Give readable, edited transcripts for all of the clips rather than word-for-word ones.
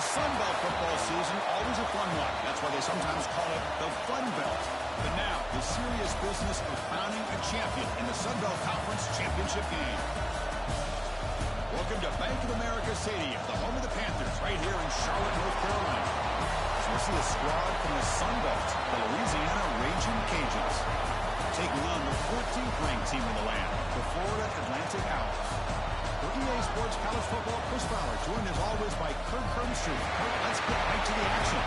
Sun Belt football season, always a fun one. That's why they sometimes call it the Fun Belt. But now, the serious business of crowning a champion in the Sun Belt Conference Championship game. Welcome to Bank of America Stadium, the home of the Panthers, right here in Charlotte, North Carolina. So we'll see a squad from the Sun Belt, the Louisiana Raging Cajuns, taking on the 14th ranked team in the land, the Florida Atlantic Owls. For EA Sports College Football, Chris Fowler, joined as always by Kirk Herbstreit. Kirk, let's get right to the action.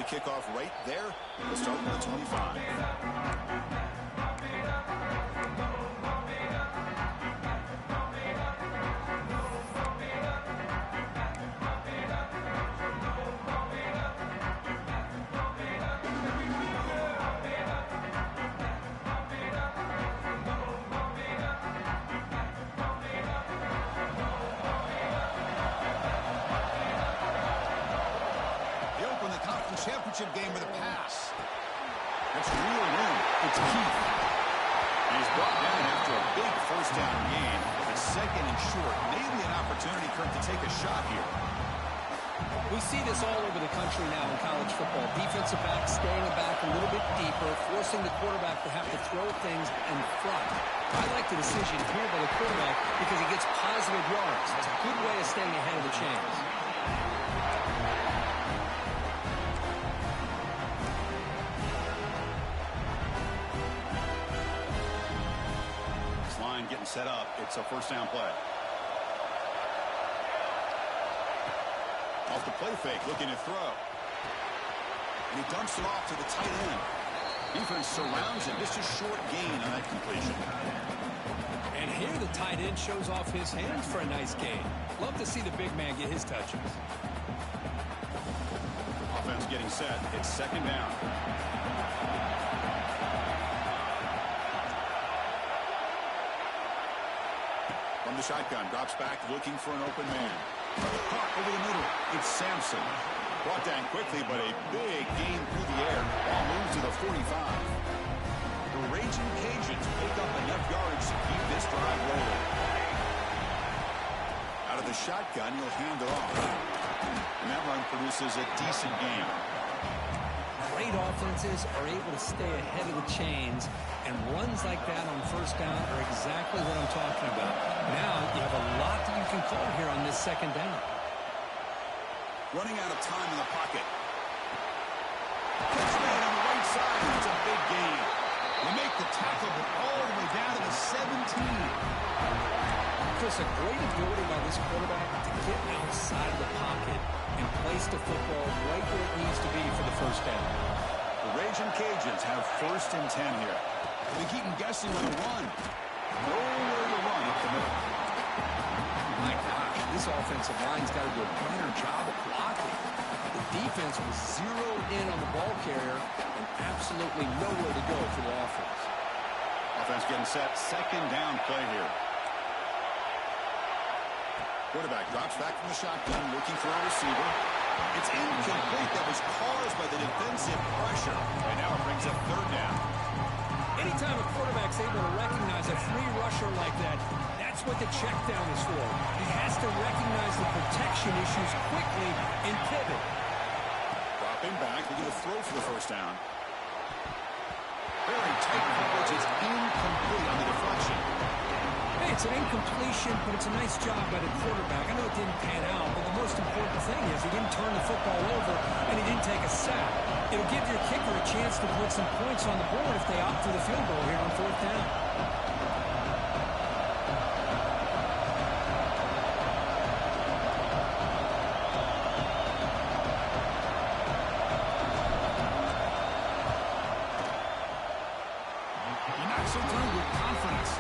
Kickoff right there. We'll start with the 25. Championship game with a pass. That's real room. It's Keith. He's brought down after a big first down gain. With a second and short, maybe an opportunity, Kirk, to take a shot here. We see this all over the country now in college football. Defensive backs staying back a little bit deeper, forcing the quarterback to have to throw things in front. I like the decision here by the quarterback because he gets positive yards. It's a good way of staying ahead of the chains. Getting set up. It's a first down play. Off the play fake, looking to throw. And he dumps it off to the tight end. Defense surrounds him. Just a short gain on that completion. And here the tight end shows off his hands for a nice gain. Love to see the big man get his touches. Offense getting set. It's second down. From the shotgun, drops back, looking for an open man. Caught over the middle. It's Sampson. Brought down quickly, but a big gain through the air. Ball moves to the 45. The Raging Cajuns pick up enough yards to keep this drive rolling. Out of the shotgun, he'll hand it off. And that run produces a decent gain. Great offenses are able to stay ahead of the chains, and runs like that on first down are exactly what I'm talking about. Now you have a lot that you can call here on this second down. Running out of time in the pocket. Catch made on the right side. It's a big gain. They make the tackle, but all the way down to the 17. Chris, a great ability by this quarterback to get outside of the pocket and place the football right where it needs to be for the first down. The Raging Cajuns have first and 10 here. They keep them guessing with a run. Nowhere to run up the middle. My gosh, this offensive line's got to do a better job of blocking. The defense was zeroed in on the ball carrier and absolutely nowhere to go for the offense. Offense getting set. Second down play here. Quarterback drops back from the shotgun, looking for a receiver. It's incomplete. That was caused by the defensive pressure. And now it brings up third down. Anytime a quarterback's able to recognize a free rusher like that, that's what the check down is for. He has to recognize the protection issues quickly and pivot. Dropping back, looking to throw for the first down. Very tight coverage. It's incomplete on the deflection. Hey, it's an incompletion, but it's a nice job by the quarterback. I know it didn't pan out, but the most important thing is he didn't turn the football over and he didn't take a sack. It'll give your kicker a chance to put some points on the board if they opt for the field goal here on fourth down. He knocks it through with confidence.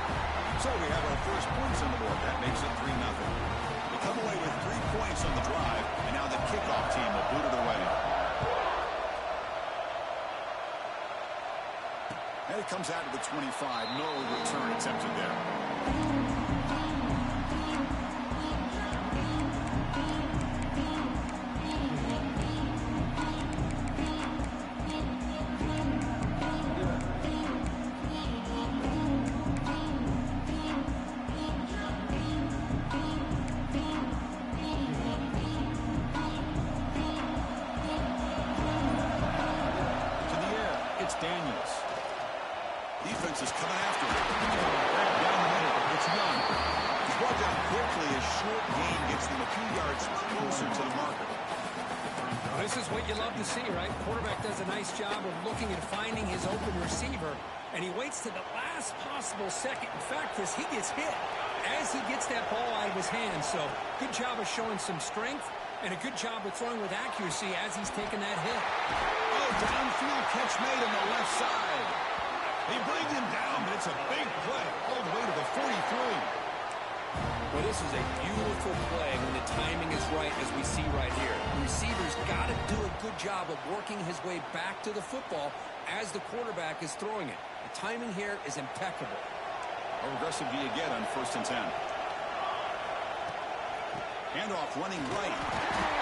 So we have our first points on the board. That makes it 3-0. They come away with 3 points on the drive, and now the kickoff team will boot it away. And it comes out to the 25. No return attempted there. Daniels. Defense is coming after him. Back down the middle. It's Young. He's brought down quickly. His short gain gets them a few yards closer to the marker. Well, this is what you love to see, right? Quarterback does a nice job of looking and finding his open receiver, and he waits to the last possible second. In fact, as he gets hit, as he gets that ball out of his hands. So good job of showing some strength, and a good job of throwing with accuracy as he's taking that hit. Oh, downfield catch made on the left side. He brings him down, but it's a big play all the way to the 43. Well, this is a beautiful play when the timing is right, as we see right here. The receiver's got to do a good job of working his way back to the football as the quarterback is throwing it. The timing here is impeccable. How aggressive do you get on 1st and 10? Handoff running right.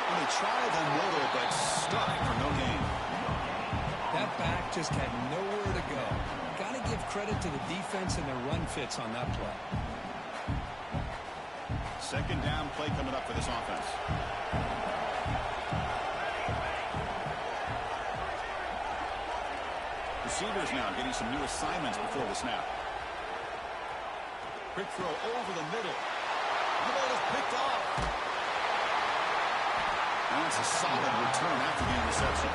And they try the middle, but stuck for no gain. That back just had nowhere to go. Got to give credit to the defense and their run fits on that play. 2nd down play coming up for this offense. Receivers now getting some new assignments before the snap. Quick throw over the middle. The ball is picked off. And that's a solid return after the interception.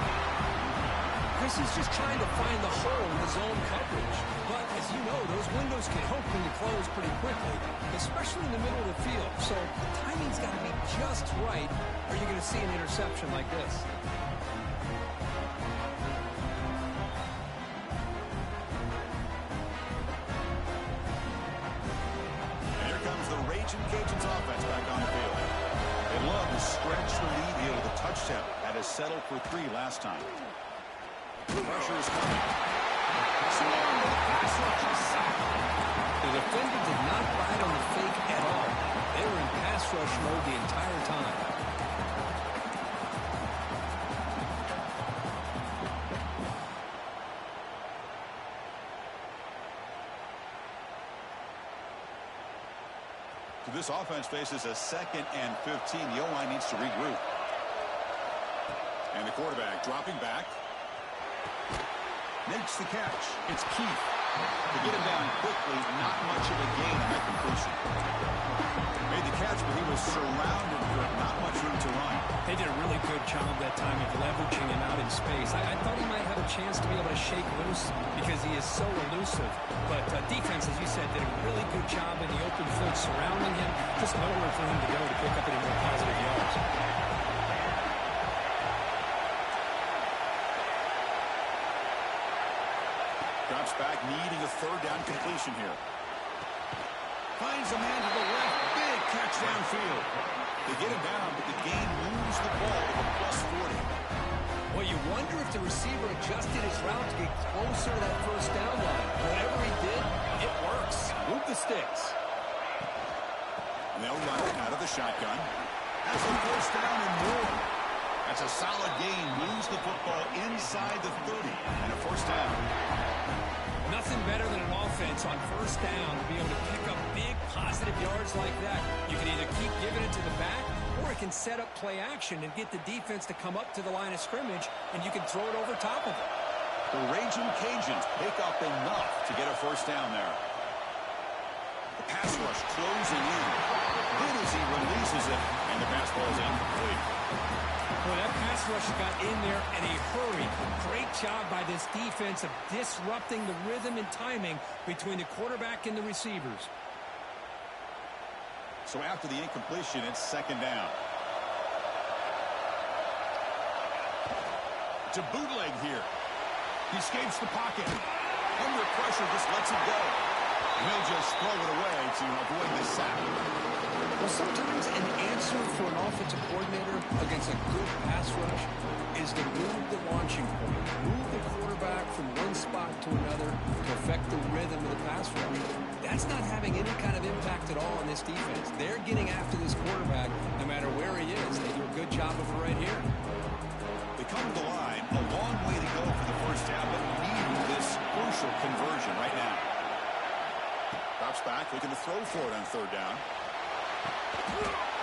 Chris is just trying to find the hole in the zone coverage. But, as you know, those windows can open and close pretty quickly, especially in the middle of the field. So the timing's got to be just right, or you're going to see an interception like this. And here comes the Raging Cajuns offense back on the field. They love to stretch the lead here with a touchdown. That is settled for 3 last time. Pressure is coming. The defender did not bite on the fake at all. They were in pass rush mode the entire time. So this offense faces a 2nd and 15. The O-line needs to regroup. And the quarterback dropping back. Makes the catch. It's Keith. To get him down quickly, not much of a gain on that completion. Made the catch, but he was surrounded for not much room to run. They did a really good job that time of leveraging him out in space. I thought he might have a chance to be able to shake loose because he is so elusive. But defense, as you said, did a really good job in the open field surrounding him. Just nowhere for him to go to pick up any more positive yards. Drops back, needing a 3rd down completion here. Finds a man to the left. Big catch downfield. They get him down, but the gain moves the ball to the +40. Well, you wonder if the receiver adjusted his route to get closer to that 1st down line. Whatever he did, it works. Move the sticks. And they'll run it out of the shotgun. That's a 1st down and more. That's a solid gain. Moves the football inside the 30. And a 1st down. Nothing better than an offense on 1st down to be able to pick up big positive yards like that. You can either keep giving it to the back, or it can set up play action and get the defense to come up to the line of scrimmage, and you can throw it over top of it. The Raging Cajuns pick up enough to get a 1st down there. The pass rush closing in. Good as he releases it, and the pass ball is incomplete. Well, that pass rush got in there in a hurry. Great job by this defense of disrupting the rhythm and timing between the quarterback and the receivers. So after the incompletion, it's 2nd down. To bootleg here. He escapes the pocket. Under pressure, just lets it go. And he'll just throw it away. to avoid this sack. Well, sometimes an answer for an offensive coordinator against a good pass rush is to move the launching point, move the quarterback from one spot to another to affect the rhythm of the pass rush. That's not having any kind of impact at all on this defense. They're getting after this quarterback no matter where he is. They do a good job of it right here. They come to the line, a long way to go for the first half, but needing this crucial conversion right now. Drops back, looking to throw for it on third down.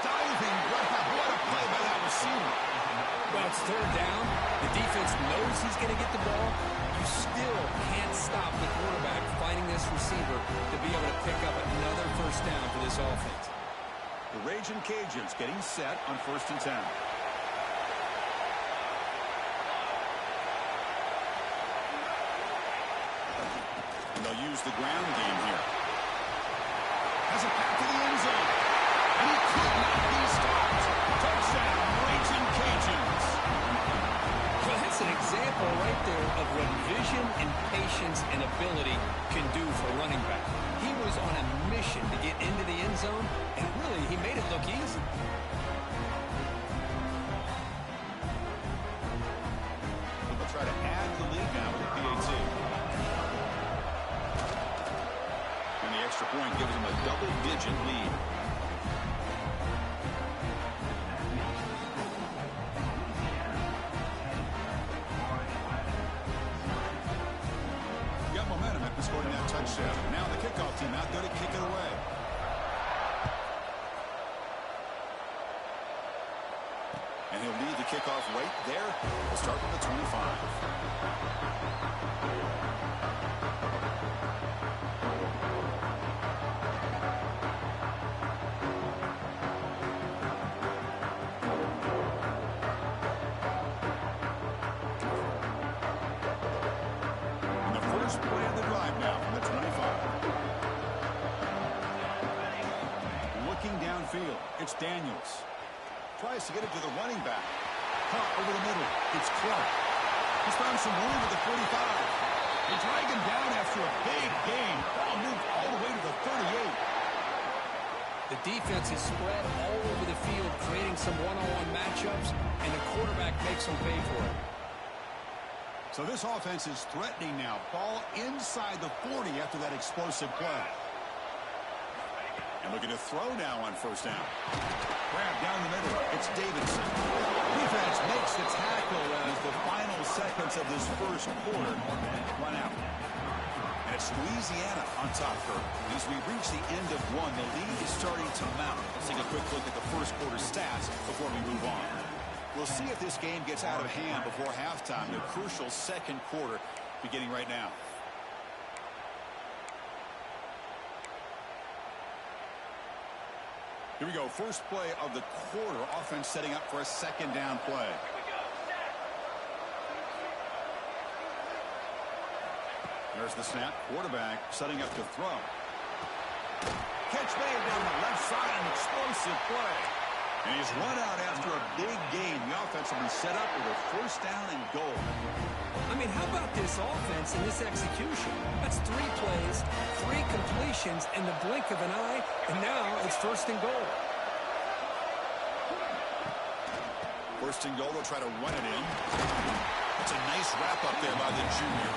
Diving, what a play by that receiver. Well, it's third down. The defense knows he's going to get the ball. You still can't stop the quarterback finding this receiver to be able to pick up another first down for this offense. The Raging Cajuns getting set on 1st and 10. And they'll use the ground game here. Has it back to the end zone. And he could not be stopped. Touchdown, Raging Cajuns. Well, that's an example right there of what vision and patience and ability can do for a running back. He was on a mission to get into the end zone, and really, he made it look easy. They'll try to add the lead now with the PAT. And the extra point gives them a double-digit lead. Got momentum after scoring that touchdown. Now the kickoff team out there to kick it away. And he'll lead the kickoff right there. We'll start with the 25. And the first play of the drive now from the 25. Looking downfield, it's Daniels. Tries to get it to the running back. Caught over the middle. It's Clark. He's found some room at the 45. They drag him down after a big gain. Ball moved all the way to the 38. The defense is spread all over the field, creating some one-on-one matchups, and the quarterback makes them pay for it. So this offense is threatening now. Ball inside the 40 after that explosive play. And looking to throw now on first down. Grab down the middle. It's Davidson. Defense makes the tackle as the final seconds of this first quarter run out. And it's Louisiana on top here. As we reach the end of one, the lead is starting to mount. Let's take a quick look at the first quarter stats before we move on. We'll see if this game gets out of hand before halftime. The crucial second quarter beginning right now. Here we go. First play of the quarter. Offense setting up for a second down play. There's the snap. Quarterback setting up to throw. Catch made down the left side. An explosive play. And he's run out after a big gain. The offense will be set up with a first down and goal. I mean, how about this offense and this execution? That's 3 plays, 3 completions in the blink of an eye, and now it's first and goal. First and goal, they'll try to run it in. That's a nice wrap-up there by the junior.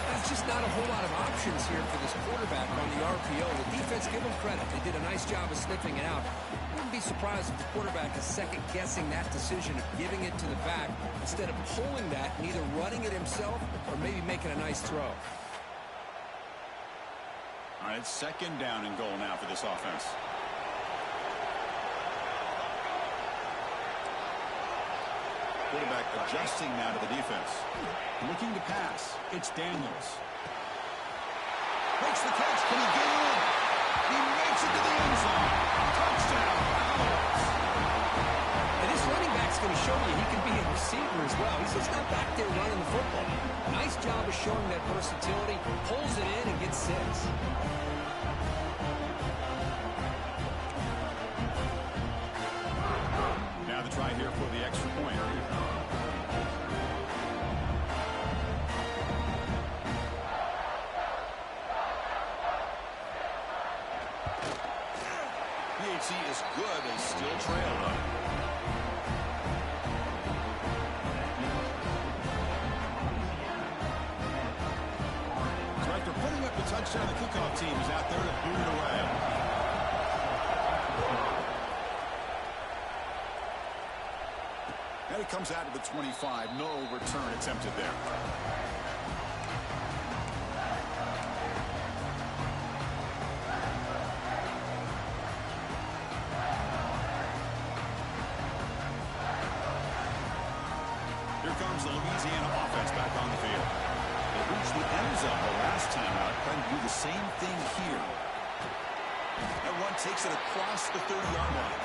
There's just not a whole lot of options here for this quarterback on the RPO. The defense, give them credit. They did a nice job of sniffing it out. Wouldn't be surprised if the quarterback is second-guessing that decision of giving it to the back instead of pulling that and either running it himself or maybe making a nice throw. All right, second down and goal now for this offense. Quarterback adjusting now to the defense. Looking to pass. It's Daniels. Makes the catch. Can he get in? He makes it to the end zone. Touchdown, Owls. And this running back's going to show you he can be a receiver as well. He's just not back there running the football. Nice job of showing that versatility. Pulls it in and gets 6. Now the try here for the extra point. is good. They still trail, though. So after putting up the touchdown, the kickoff team is out there to boot it away. And it comes out to the 25. No return attempted there. Here comes the Louisiana offense back on the field. They reached the end zone the last time out, trying to do the same thing here. That run takes it across the 30-yard line.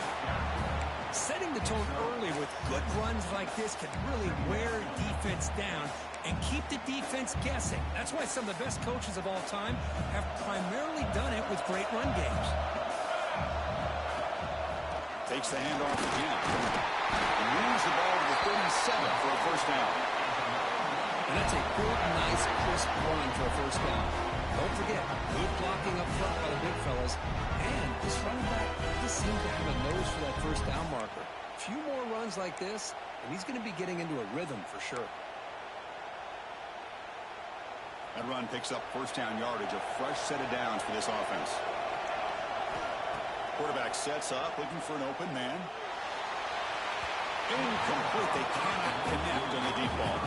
Setting the tone early with good runs like this can really wear defense down and keep the defense guessing. That's why some of the best coaches of all time have primarily done it with great run games. Takes the handoff again. And moves the ball to the 37 for a first down. And that's a good, nice, crisp run for a first down. Don't forget, good blocking up front by the big fellas. And this running back just seems to have a nose for that first down marker. A few more runs like this, and he's going to be getting into a rhythm for sure. That run picks up first down yardage, a fresh set of downs for this offense. Quarterback sets up, looking for an open man. Incomplete. They cannot connect on the deep ball.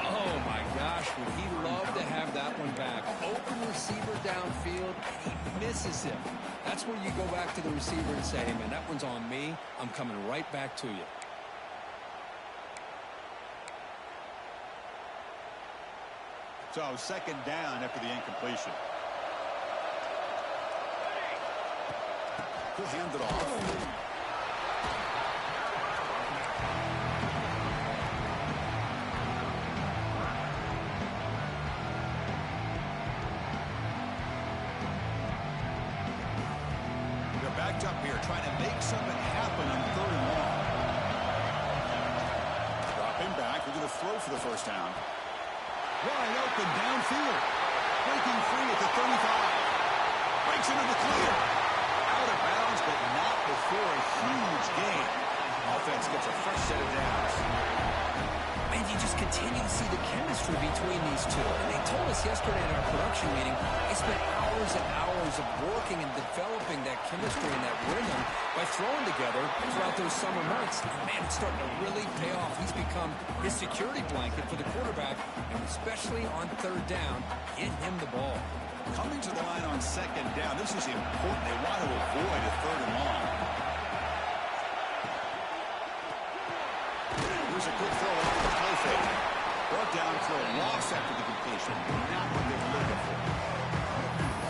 Oh, my gosh, would he love to have that one back. Open receiver downfield, and he misses him. That's where you go back to the receiver and say, hey, man, that one's on me. I'm coming right back to you. So, second down after the incompletion. He'll hand it off. Backed up here, trying to make something happen on 3rd and long. Dropping back, we're going to throw for the first down. Wide open downfield. Breaking free at the 35. Breaks into the clear. Out of bounds, but not before a huge gain. Offense gets a fresh set of downs. Man, you just continue to see the chemistry between these two. And they told us yesterday in our production meeting, they spent hours and hours of working and developing that chemistry and that rhythm by throwing together throughout those summer months. And man, it's starting to really pay off. He's become his security blanket for the quarterback, and especially on 3rd down, get him the ball. Coming to the line on 2nd down, this is important. They want to avoid a 3rd and long. Here's a good throw off the play fake. Brought down for a loss after the completion. Not what they were looking for.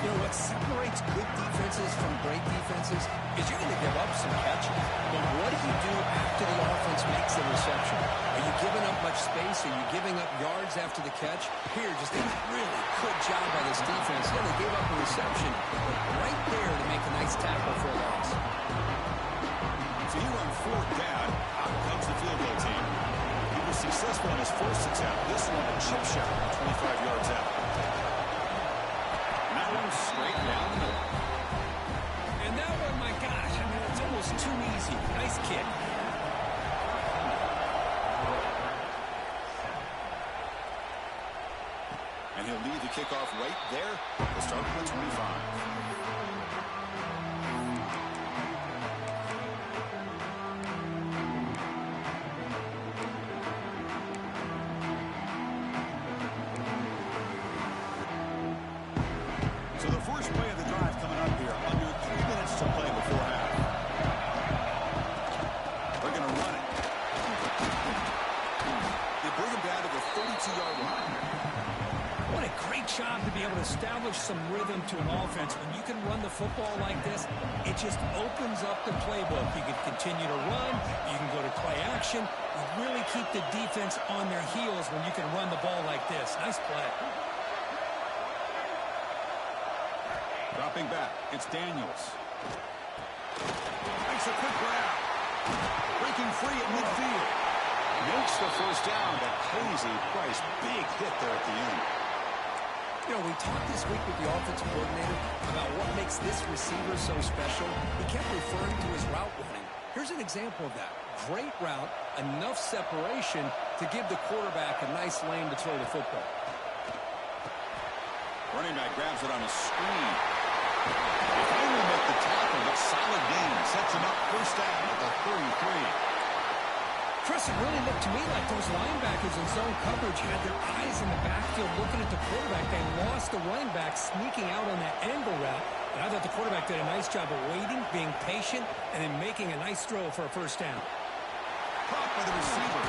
You know, what separates good defenses from great defenses is you're going to give up some catches. But what do you do after the offense makes the reception? Are you giving up much space? Are you giving up yards after the catch? Here, just a really good job by this defense. Yeah, they gave up a reception, but right there to make a nice tackle for a loss. So here on 4th down, out comes the field goal team. He was successful in his first attempt. This one, a chip shot, 25 yards out. And that one straight down the middle. And that one, my gosh, I mean, it's almost too easy. Nice kick. And he'll leave the kickoff right there. We'll start with the 25. So the first play of the drive coming up here, under 3 minutes to play before half. They're going to run it. They bring him down to the 32-yard line. What a great job to be able to establish some rhythm to an offense. When you can run the football like this, it just opens up the playbook. You can continue to run. You can go to play action. You really keep the defense on their heels when you can run the ball like this. Nice play. Dropping back, it's Daniels. Makes a quick grab. Breaking free at midfield. Makes the first down, but pays a price. Big hit there at the end. You know, we talked this week with the offensive coordinator about what makes this receiver so special. He kept referring to his route running. Here's an example of that. Great route, enough separation to give the quarterback a nice lane to throw the football. Running back grabs it on a screen. They finally make the tackle, but solid gain. Sets him up first down at the 33. Chris, it really looked to me like those linebackers in zone coverage had their eyes in the backfield looking at the quarterback. They lost the running back sneaking out on that angle route. And I thought the quarterback did a nice job of waiting, being patient, and then making a nice throw for a first down. Caught by the receiver.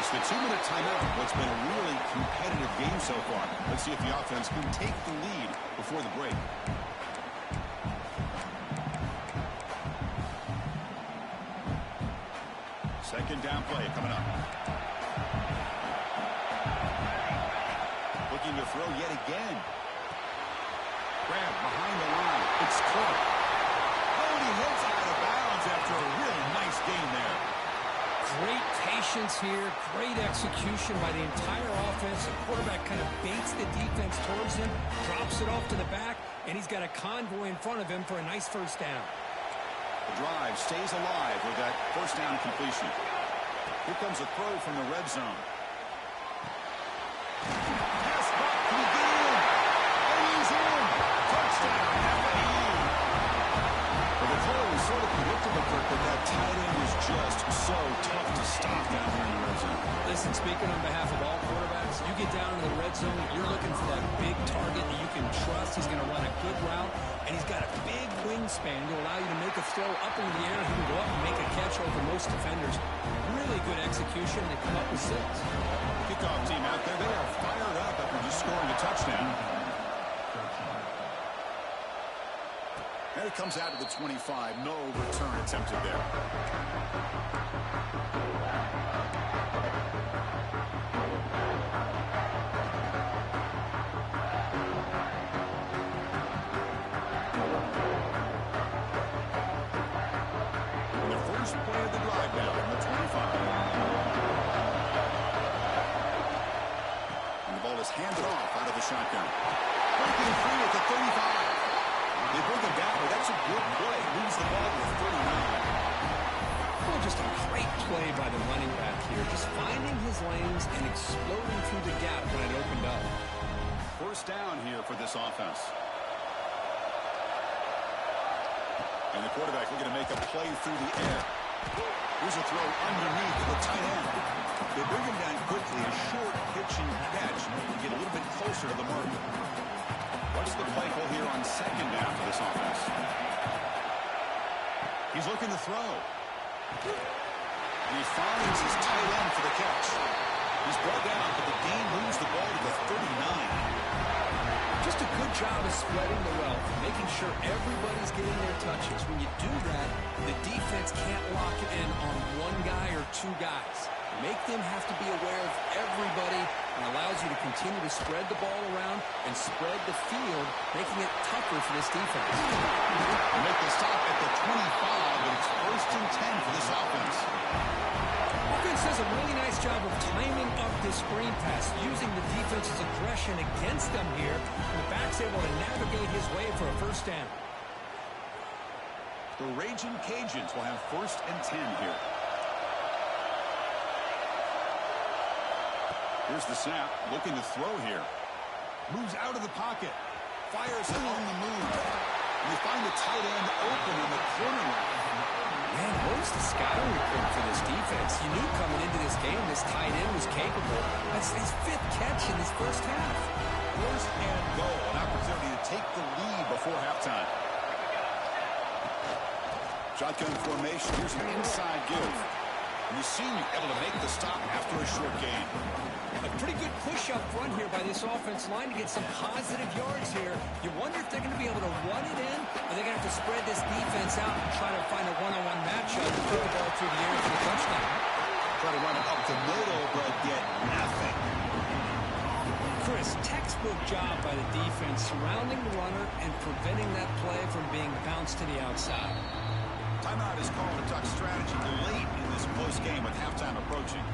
It's the 2-minute timeout. What's been a really competitive game so far. Let's see if the offense can take the lead before the break. Second down play coming up. Looking to throw yet again. Grab behind the line. It's caught. Oh, and he heads out of bounds after a really nice gain there. Great patience here. Great execution by the entire offense. The quarterback kind of baits the defense towards him, drops it off to the back, and he's got a convoy in front of him for a nice first down. The drive stays alive with that first down completion. Here comes a throw from the red zone. Pass back, can he get in? And he's in! Touchdown, FAU! Well, the play was sort of predictable, Kirk, but that tight end was just so tough to stop down here in the red zone. Listen, speaking on behalf of all quarterbacks, you get down to the red zone, you're looking for that big target that you can trust. He's going to run a good route, and he's got a big wingspan to allow you to make a throw up into the air. He can go up and make a catch over most defenders. Really good execution. They come up with 6. Kickoff team out there. They are fired up after just scoring a touchdown. And it comes out to the 25. No return attempted there. Play of the drive now on the 25. And the ball is handed off out of the shotgun. Breaking free at the 35. They bring him down, but that's a good play. Moves the ball to the 39. Well, just a great play by the running back here. Just finding his lanes and exploding through the gap when it opened up. First down here for this offense. And the quarterback looking to make a play through the air. Here's a throw underneath the tight end. They bring him down quickly. A short pitch and catch to get a little bit closer to the mark. What's the play call here on second down for this offense? He's looking to throw. And he finds his tight end for the catch. He's brought down, but the gain moves the ball to the 39. Just a good job of spreading the wealth, making sure everybody's getting their touches. When you do that, the defense can't lock it in on one guy or 2 guys. Make them have to be aware of everybody and allows you to continue to spread the ball around and spread the field, making it tougher for this defense. They make the stop at the 25, and it's first and 10 for this offense. Offense does a really nice job of timing up this screen pass, using the defense's aggression against them here. And the back's able to navigate his way for a first down. The Raging Cajuns will have first and 10 here. Here's the snap, looking to throw here. Moves out of the pocket. Fires it on the move. And they find the tight end open on the corner line. Man, what was the scouting report for this defense? You knew coming into this game this tight end was capable. That's his 5th catch in this first half. First and goal, an opportunity to take the lead before halftime. Shotgun formation, here's an inside give. And the senior able to make the stop after a short gain. A pretty good push up front here by this offense line to get some positive yards here. You wonder if they're going to be able to run it in, or they're going to have to spread this defense out and try to find a one-on-one matchup and throw the ball through the air for the touchdown. Try to run it up the middle, but get nothing. Chris, textbook job by the defense surrounding the runner and preventing that play from being bounced to the outside. Timeout is called to talk strategy late in this close game with halftime approaching.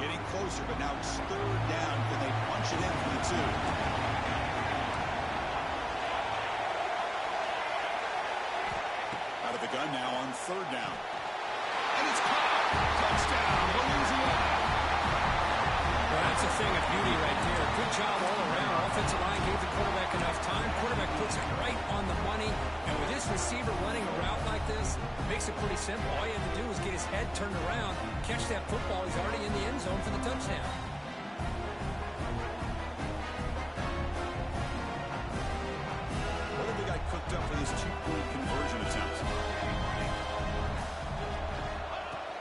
Getting closer, but now it's third down. Can they punch it in for the 2? Out of the gun now on third down. And it's caught. Touchdown, Louisiana. Well, that's a thing of beauty right there. Good job all around. Offensive line gave the quarterback enough time. Quarterback puts it right on the money. And with this receiver running a route like this, it makes it pretty simple. All you have to do is get his head turned around, catch that football. He's already in the end zone for the touchdown. What have they got cooked up for this 2-point conversion attempt?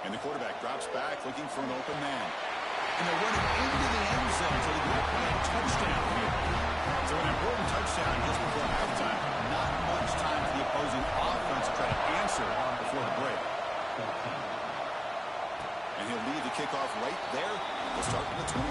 And the quarterback drops back, looking for an open man. And they're running into the end zone to the touchdown here. So an important touchdown just before halftime. Not much time for the opposing offense to try to answer before the break. And he'll lead the kickoff right there to start from the 25.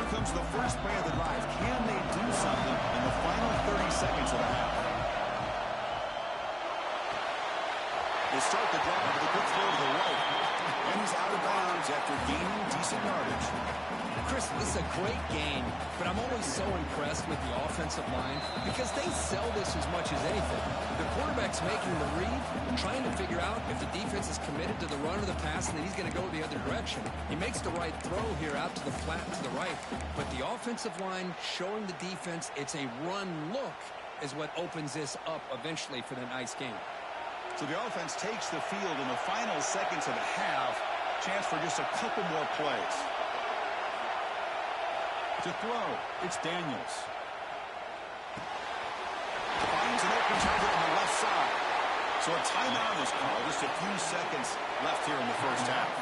Comes the first play of the drive. Can they do something in the final 30 seconds of the half? They start the drive with a good throw to the right. And he's out of bounds after gaining decent yardage. Chris, this is a great game, but I'm always so impressed with the offensive line because they sell this as much as anything. The quarterback's making the read, trying to figure out if the defense is committed to the run or the pass, and then he's going to go the other direction. He makes the right throw here out to the flat to the right, but the offensive line showing the defense it's a run look is what opens this up eventually for the nice game. So the offense takes the field in the final seconds of the half. Chance for just a couple more plays. To throw, it's Daniels. Finds an open target on the left side. So a timeout is called. Just a few seconds left here in the first half.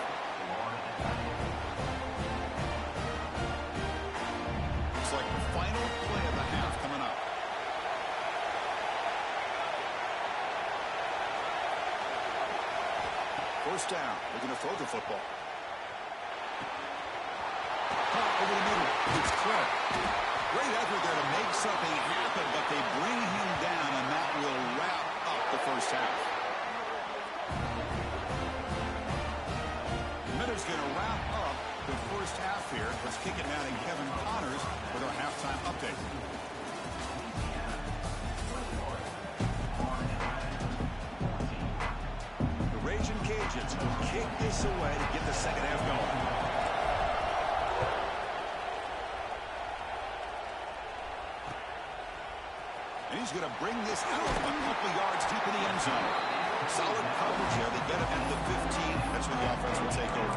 Looks like the final play of the half coming up. First down. They're going to throw the football. Over the middle. It's Clark. Great effort there to make something happen, but they bring him down, and that will wrap up the first half. The minute's going to wrap up the first half here. Let's kick it now to Kevin Connors with our halftime update. The Raging Cajuns will kick this away to get the second half going. And he's going to bring this out a couple yards deep in the end zone. Solid coverage here. They get him at the 15. That's when the offense will take over.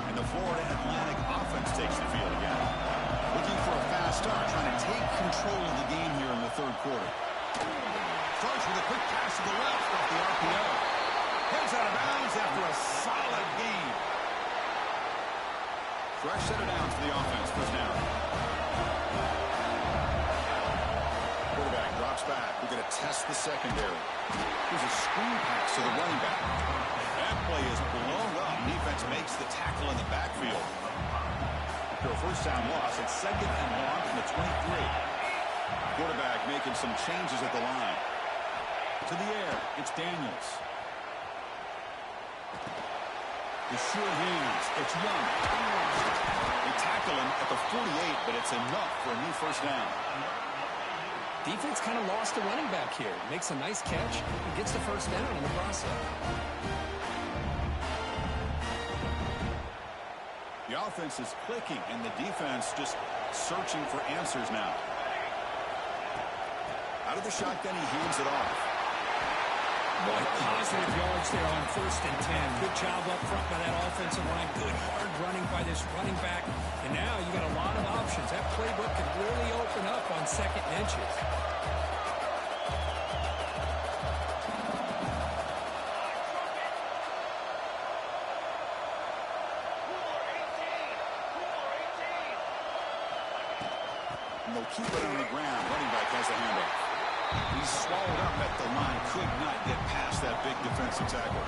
And the Florida Atlantic offense takes the field again. Looking for a fast start, trying to take control of the game here in the third quarter. Starts with a quick pass to the left off the RPO. Heads out of bounds after a solid game. Fresh set of downs for the offense. First down. Quarterback drops back. We're going to test the secondary. Here's a screen pass to the running back. That play is blown up. Defense makes the tackle in the backfield. For a first down loss, it's second and long from the 23. Quarterback making some changes at the line. To the air, it's Daniels. The sure hands, it's Young. They tackle him at the 48, but it's enough for a new first down. Defense kind of lost the running back here. Makes a nice catch and gets the first down in the process. The offense is clicking, and the defense just searching for answers now. Out of the shotgun, he hands it off. Boy, positive yards there on 1st and 10. Good job up front by that offensive line. Good hard running by this running back. And now you got a lot of options. That playbook can really open up on second and inches. And the They'll keep it on the ground. Running back has the handoff. He's swallowed up at the line. Could not get past that big defensive tackle.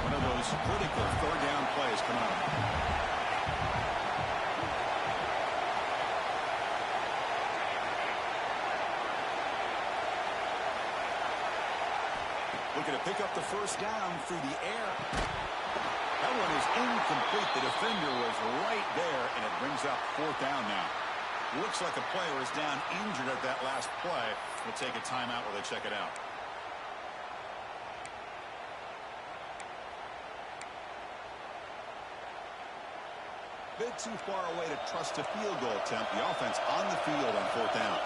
One of those critical third down plays coming up. Looking to pick up the first down through the air. That one is incomplete. The defender was right there, and it brings up fourth down now. Looks like a player is down injured at that last play. We'll take a timeout while they check it out. Bit too far away to trust a field goal attempt. The offense on the field on fourth down.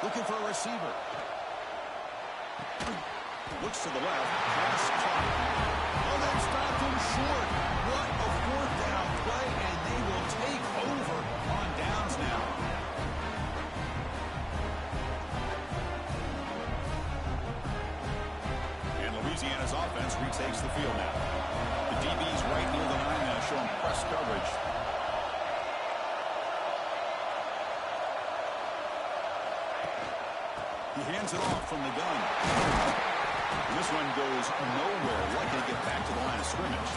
Looking for a receiver. Looks to the left. Pass caught. Oh, they stopped him short. What a fourth down play, and they will take over on downs now. And Louisiana's offense retakes the field now. The DB's right near the line now, showing press coverage. He hands it off from the gun. And this one goes nowhere. Lucky to get back to the line of scrimmage.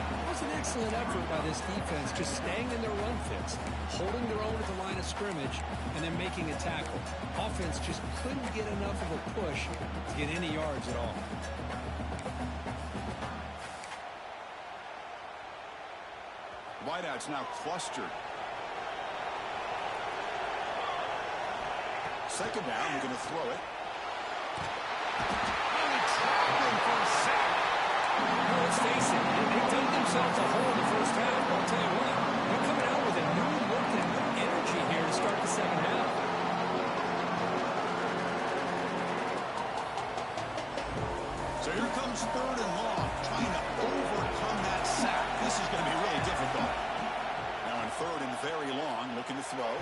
It was an excellent effort by this defense, just staying in their run fits, holding their own at the line of scrimmage, and then making a tackle. Offense just couldn't get enough of a push to get any yards at all. Wideouts now clustered. Second down, we're going to throw it. And he trapped him for a sack. Well, let's face it, they dug themselves a hole in the first half. I'll tell you what, they're coming out with a new look and new energy here to start the second half. So here comes third and long, trying to overcome that sack. This is going to be really difficult. Now in third and very long, looking to throw.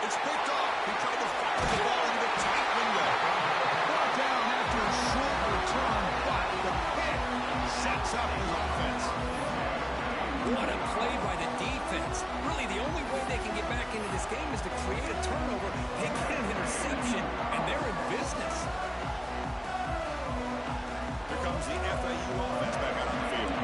It's picked off. He tried to fire the ball into the tight window. Brought down after a short return, but the pick sets up his offense. What a play by the defense. Really, the only way they can get back into this game is to create a turnover. They get an interception, and they're in business. Here comes the FAU offense back out on the field.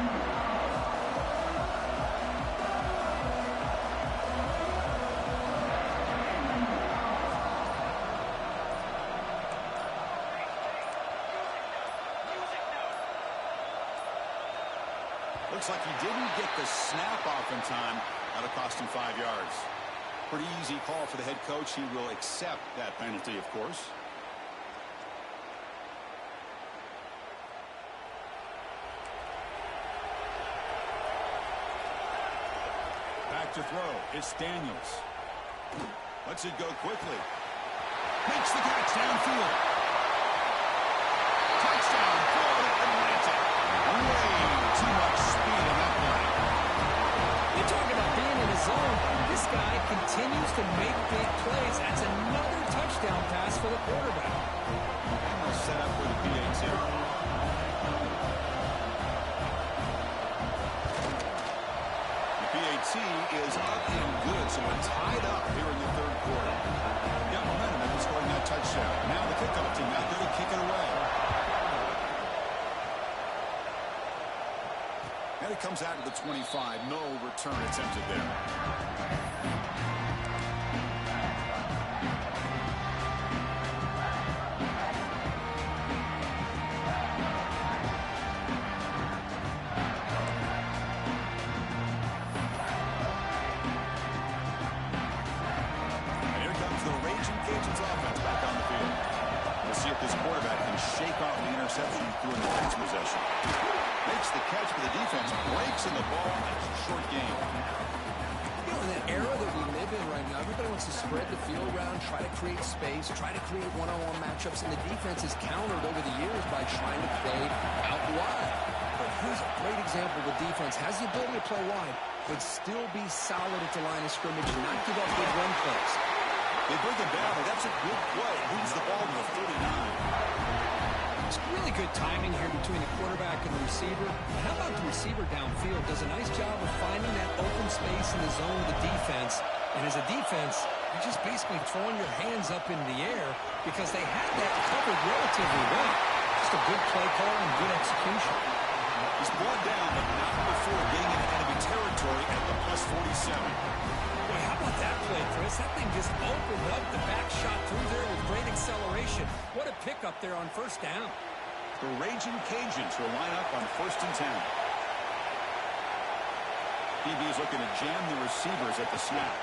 Looks like he didn't get the snap off in time. That'll cost him 5 yards. Pretty easy call for the head coach. He will accept that penalty, of course. Back to throw. It's Daniels. Lets it go quickly. Makes the catch downfield. Touchdown, Florida Atlantic. Way too much speed in that play. You talk about being in his zone. This guy continues to make big plays. That's another touchdown pass for the quarterback. And they'll set up with a PAT. The PAT is up and good, so we're tied up here in the third quarter. Got momentum after scoring that touchdown. Now the kickoff team out there to kick it away. And it comes out to the 25. No return attempted there. And here comes the Raging Cajuns offense back on the field. Let's see if this quarterback can shake off the interception through the next possession. Makes the catch for the defense, breaks in the ball, and it's a short game. You know, in that era that we live in right now, everybody wants to spread the field around, try to create space, try to create one-on-one matchups, and the defense has countered over the years by trying to play out wide. But here's a great example. The defense has the ability to play wide, but still be solid at the line of scrimmage and not give up big run plays. They bring it down, and that's a good play. Moves the ball to the 39. It's really good timing here between the quarterback and the receiver. And how about the receiver downfield? Does a nice job of finding that open space in the zone of the defense. And as a defense, you're just basically throwing your hands up in the air because they had that covered relatively well. Just a good play call and good execution. He's brought down, but not before getting into enemy territory at the +47. Boy, how about that play, Chris? That thing just opened up. The back shot through there with great acceleration. What a pickup there on first down. The Raging Cajuns will line up on 1st and 10. DB is looking to jam the receivers at the snap.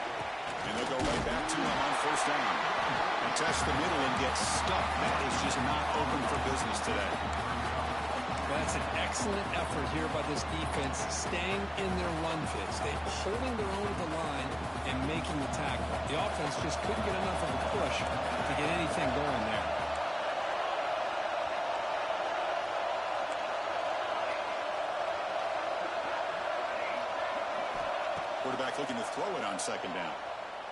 And they'll go right back to him on 1st down. And test the middle and get stuck. That is just not open for business today. That's an excellent effort here by this defense, staying in their run fits. They're holding their own at the line and making the tackle. The offense just couldn't get enough of a push to get anything going there. Quarterback looking to throw it on 2nd down.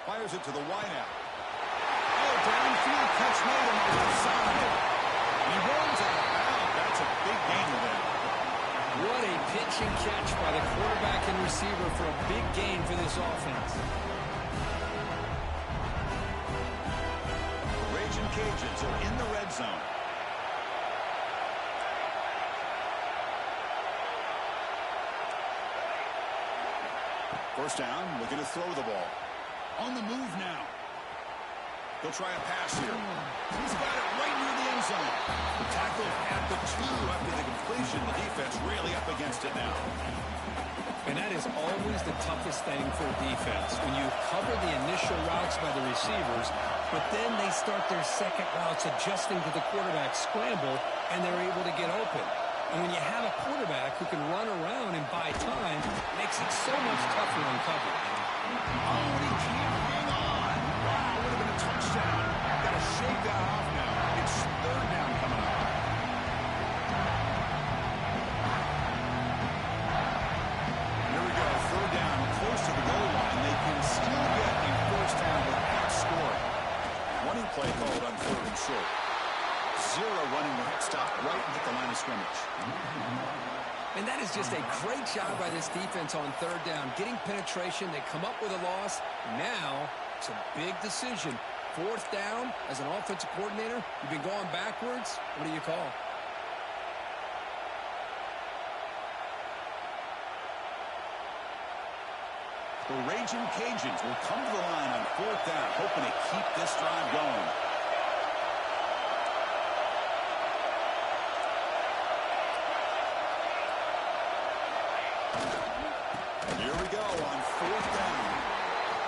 Fires it to the wideout. Oh, downfield catch made on the left side. He rolls out of bounds. That's a big gain of that. What a pitch and catch by the quarterback and receiver for a big gain for this offense. The Raging Cajuns are in the red zone. First down, looking to throw the ball. On the move now. He'll try a pass here. He's got it right near the end zone. The tackle at the 2 after the completion. The defense really up against it now. And that is always the toughest thing for a defense, when you cover the initial routes by the receivers, but then they start their second routes adjusting to the quarterback's scramble, and they're able to get open. And when you have a quarterback who can run around and buy time, it makes it so much tougher on coverage. Oh, he can't hang on. Wow, would have been a touchdown. Got to shake that off now. It's 3rd down coming up. Here we go, 3rd down, close to the goal line. They can still get a 1st down without scoring. Running play called on 3rd and short. 0 running route. Stop right at the line of scrimmage. And that is just a great job by this defense on 3rd down. Getting penetration, they come up with a loss. Now, it's a big decision. 4th down, as an offensive coordinator, you've been going backwards. What do you call? The Raging Cajuns will come to the line on 4th down, hoping to keep this drive going. Here we go on 4th down.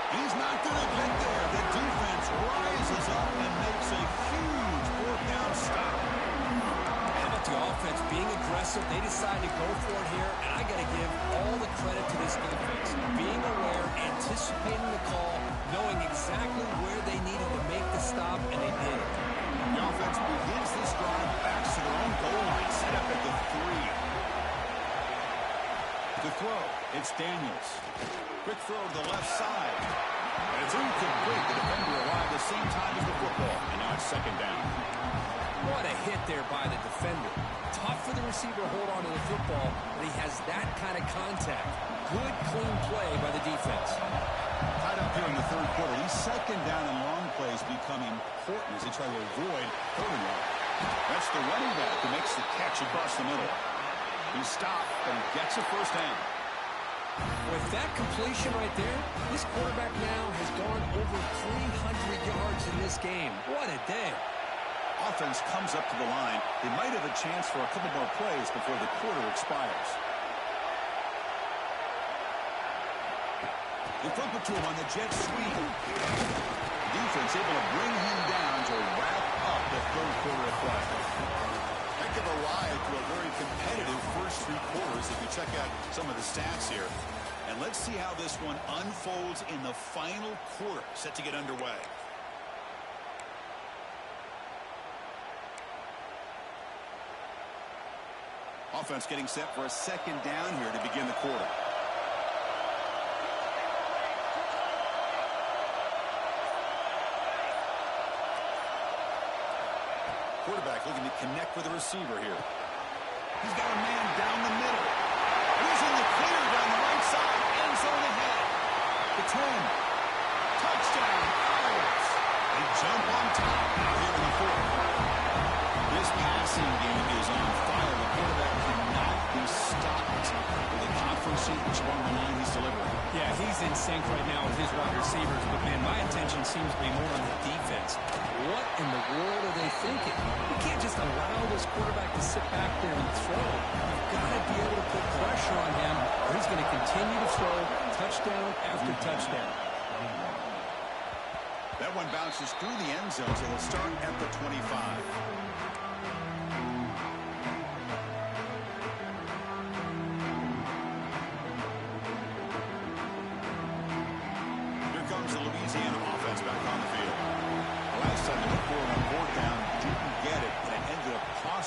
He's not going to get there. The defense rises up and makes a huge 4th down stop. How about the offense being aggressive? They decide to go for it here, and I got to give all the credit to this defense. Being aware, anticipating the call, knowing exactly where they needed to make the stop, and they did it. The offense begins this drive back to their own goal line, set up at the 3. To throw, it's Daniels. Quick throw to the left side. And it's incomplete. The defender arrived the same time as the football. And now it's 2nd down. What a hit there by the defender. Tough for the receiver to hold on to the football, but he has that kind of contact. Good, clean play by the defense. Tied up here in the 3rd quarter. These 2nd down and long plays become important as they try to avoid 3rd and long. That's the running back who makes the catch across the middle. He stopped and gets a 1st down. With that completion right there, this quarterback now has gone over 300 yards in this game. What a day. Offense comes up to the line. They might have a chance for a couple more plays before the quarter expires. They flip it to him on the jet sweep. Defense able to bring him down to wrap up the 3rd quarter of play. Heck of a ride to a very competitive first 3 quarters if you check out some of the stats here. And let's see how this one unfolds in the final quarter, set to get underway. Offense getting set for a 2nd down here to begin the quarter. quarterback looking to connect with the receiver here. He's got a man down the middle. Losing the clear down the right side. End zone ahead. The 10. Touchdown, Owls. They jump on top now here in the fourth. This passing game is on fire. The quarterback cannot be stopped with a conference which one the line he's delivering. Yeah, he's in sync right now with his wide receivers, but man, my attention seems to be more on the defense. What in the world are they thinking? You can't just allow this quarterback to sit back there and throw. You've got to be able to put pressure on him, or he's going to continue to throw touchdown after touchdown. That one bounces through the end zone, so they'll start at the 25.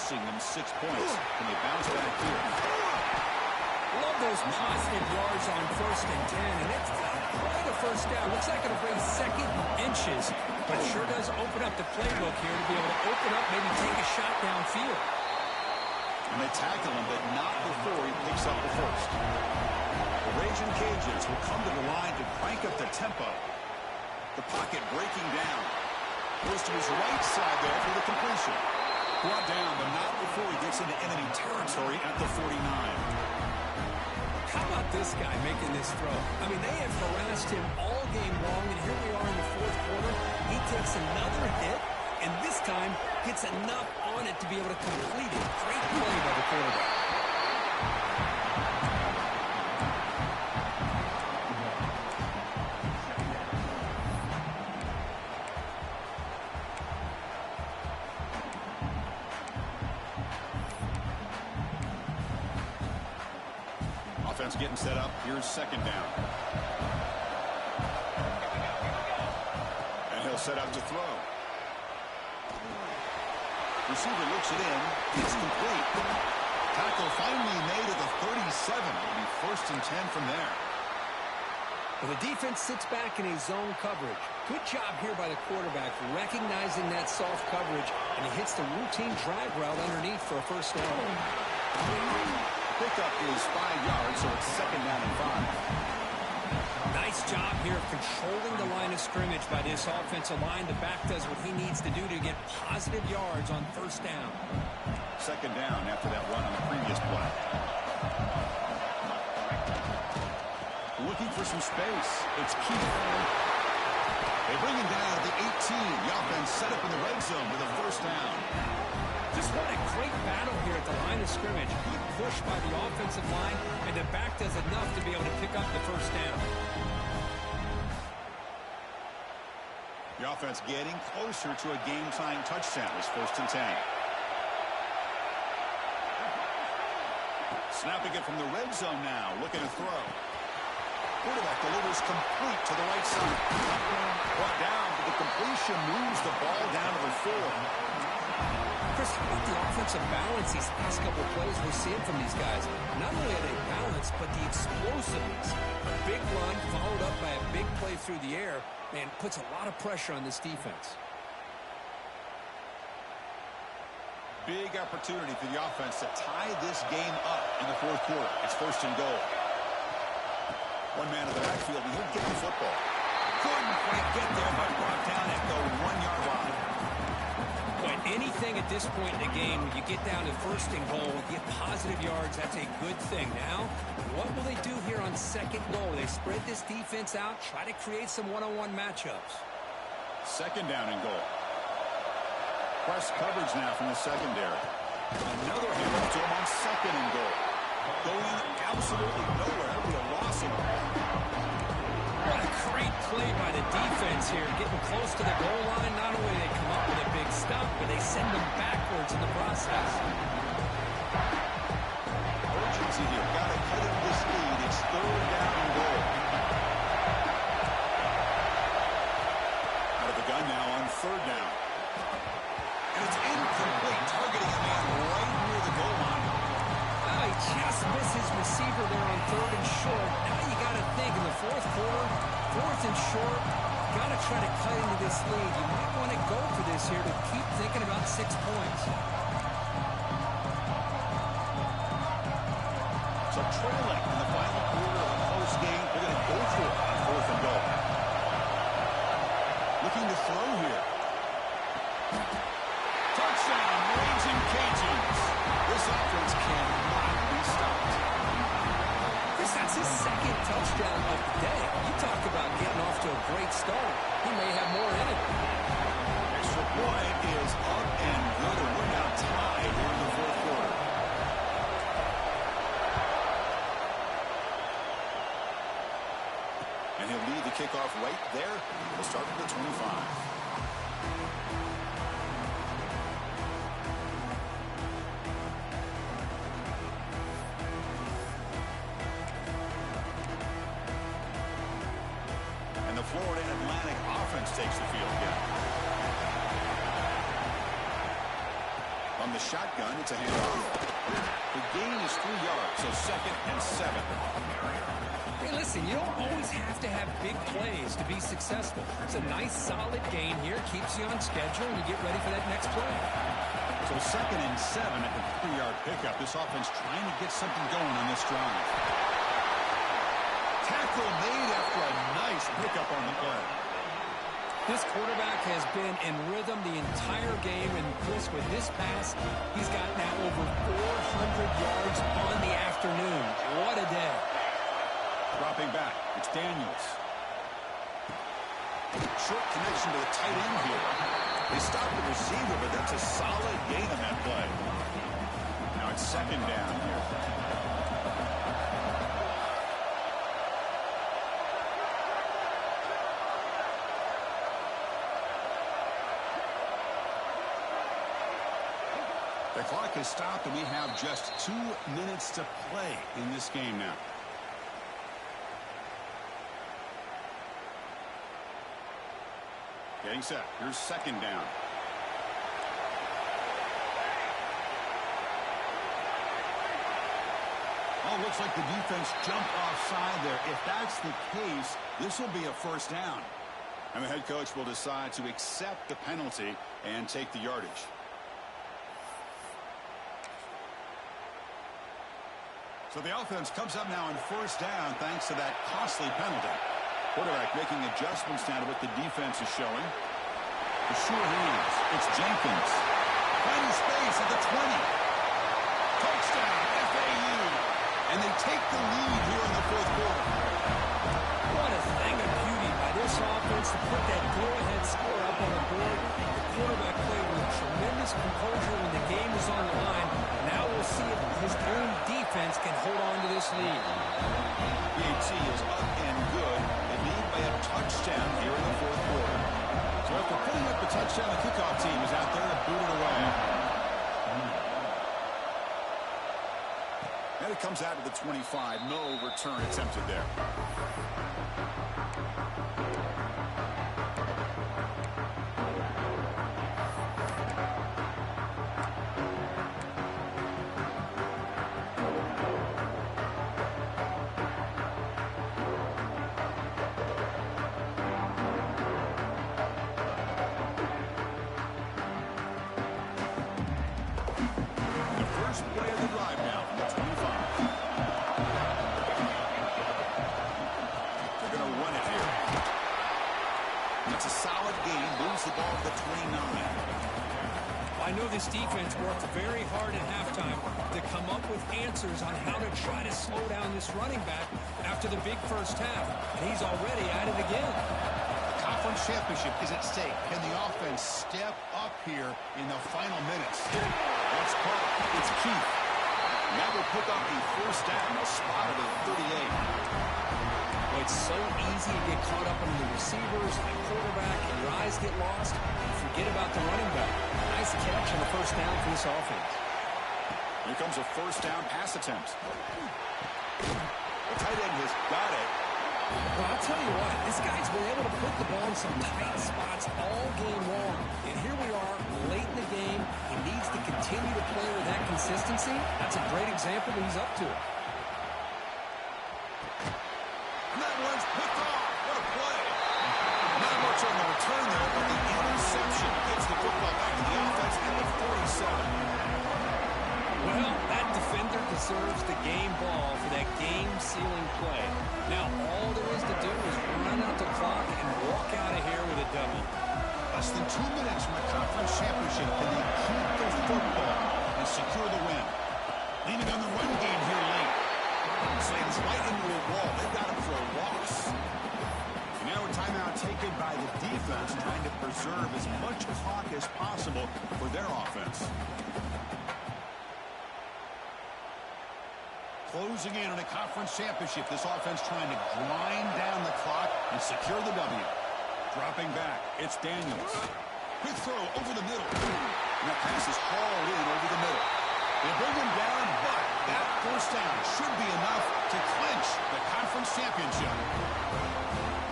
Them 6 points. Can they bounce back here? Love those positive yards on 1st and 10, and it's not quite a first down. Looks like it'll bring second inches, but sure does open up the playbook here to be able to open up, maybe take a shot downfield. And they tackle him, but not before he picks up the first. The Raging Cajuns will come to the line to crank up the tempo. The pocket breaking down. Goes to his right side there for the completion. Brought down, but not before he gets into enemy territory at the 49. How about this guy making this throw? I mean, they have harassed him all game long, and here we are in the fourth quarter. He takes another hit, and this time gets enough on it to be able to complete it. Great play by the quarterback. Getting set up. Here's second down. And he'll set up to throw. Receiver looks it in. It's complete. Tackle finally made at the 37. It'll be 1st and 10 from there. Well, the defense sits back in a zone coverage. Good job here by the quarterback, recognizing that soft coverage, and he hits the routine drag route underneath for a first down. Pickup is 5 yards, so it's 2nd down and 5. Nice job here of controlling the line of scrimmage by this offensive line. The back does what he needs to do to get positive yards on 1st down. 2nd down after that run on the previous play. Looking for some space. It's Keith. They bring him down at the 18. The offense set up in the red zone with a 1st down. Just what a great battle here at the line of scrimmage. Good push by the offensive line, and the back does enough to be able to pick up the 1st down. The offense getting closer to a game-tying touchdown. It's 1st and 10. Snapping it from the red zone now, looking to throw. Quarterback delivers complete to the right side. Brought down, but the completion moves the ball down to the 4. Chris, how about the offensive balance these past couple of plays we're seeing from these guys? Not only are they balanced, but the explosiveness. A big run followed up by a big play through the air, man, puts a lot of pressure on this defense. Big opportunity for the offense to tie this game up in the fourth quarter. It's 1st and goal. One man in the backfield, and he'll get the football. Couldn't quite get there, but brought down at the 1-yard line. But anything at this point in the game, when you get down to 1st and goal, get positive yards, that's a good thing. Now, what will they do here on 2nd goal? They spread this defense out, try to create some one-on-one matchups. 2nd down and goal. Press coverage now from the secondary. Another handoff to him on 2nd and goal. Going absolutely nowhere. That'll be a loss of him. What a great play by the defense here. Getting close to the goal line. Not only do they come up with a big stop, but they send them backwards in the process. Urgency here. Got to cut into this lead. It's 3rd down and goal. Out of the gun now on 3rd down. And it's incomplete. Targeting a man right near the goal line. Oh, he just missed his receiver there on 3rd and short. Now you got to think in the fourth quarter, 4th and short, got to try to cut into this lead. You might want to go for this here to keep thinking about 6 points. So trailing in the final quarter of a close game, they're going to go for it on 4th and goal. Looking to throw here. Touchdown, Raging Cajuns. This offense cannot be stopped. Chris, that's his second touchdown of the day. You talk about getting off to a great start. He may have more in it. Extra point is up and good, and we're now tied here in the 4th quarter. And he'll lead the kickoff right there. We'll start at the 25. Florida Atlantic offense takes the field again. On the shotgun, it's a handoff. The gain is 3 yards, so 2nd and 7. Hey, listen, you don't always have to have big plays to be successful. It's a nice, solid gain here. Keeps you on schedule, and you get ready for that next play. So 2nd and 7 at the 3-yard pickup. This offense trying to get something going on this drive. Tackle made after a nice pickup on the play. This quarterback has been in rhythm the entire game, and Chris, with this pass, he's got now over 400 yards on the afternoon. What a day. Dropping back, it's Daniels. Short connection to the tight end here. They stopped the receiver, but that's a solid gain on that play. Now it's 2nd down here. The clock has stopped, and we have just 2 minutes to play in this game now. Getting set. Here's 2nd down. Oh, looks like the defense jumped offside there. If that's the case, this will be a 1st down. And the head coach will decide to accept the penalty and take the yardage. So the offense comes up now on 1st down thanks to that costly penalty. Quarterback making adjustments now to what the defense is showing. The sure hands. It's Jenkins. Finding space at the 20. Touchdown, FAU. And they take the lead here in the 4th quarter. What a thing of beauty by this offense to put that go-ahead score up on the board. The quarterback played with tremendous composure when the game is on the line. Now we'll see if his own defense can hold on to this lead. PAT is up and good. They lead by a touchdown here in the 4th quarter. So after putting up the touchdown, the kickoff team is out there to boot it away. And it comes out to the 25. No return attempted there. I know this defense worked very hard at halftime to come up with answers on how to try to slow down this running back after the big 1st half, and he's already at it again. The conference championship is at stake. Can the offense step up here in the final minutes? That's caught. It's Keith. That will pick up the 1st down. A spot at the 38. It's so easy to get caught up in the receivers, the quarterback, and your eyes get lost. You forget about the running back. Nice catch on the 1st down for this offense. Here comes a 1st down pass attempt. The tight end has got it. Well, I'll tell you what, this guy's been able to put the ball in some tight spots all game long. And here we are, late in the game. He needs to continue to play with that consistency. That's a great example that he's up to it. And that one's picked off. What a play. Not much Switch on the return there, but the interception gets the football back to the offense at the 47. Well, that defender deserves the game ball for that game-sealing play. Now, all there is to do is run out the clock and walk out of here with a W. Less than 2 minutes from a conference championship. Can they keep the football and secure the win? Leaning on the run game here late. Slings right into a wall. They've got him for a loss. Now a timeout taken by the defense, trying to preserve as much clock as possible for their offense. Closing in on a conference championship, this offense trying to grind down the clock and secure the W. Dropping back, it's Daniels. Quick throw over the middle. And that pass is hauled in over the middle. They bring him down, but that first down should be enough to clinch the conference championship.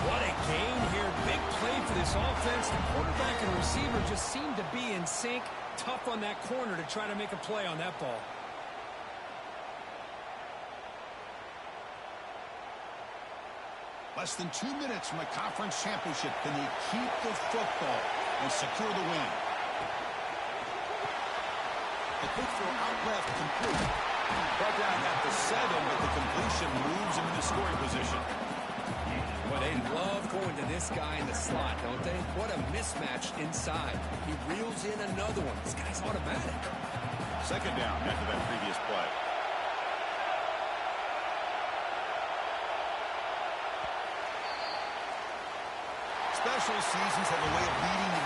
What a gain here. Big play for this offense. The quarterback and receiver just seem to be in sync. Tough on that corner to try to make a play on that ball. Less than 2 minutes from a conference championship. Can they keep the football and secure the win? The quick throw out left complete. Brought down at the 7, but the completion moves him into scoring position. Well, they love going to this guy in the slot, don't they? What a mismatch inside. He reels in another one. This guy's automatic. Second down after that previous play. Special seasons have a way of leading to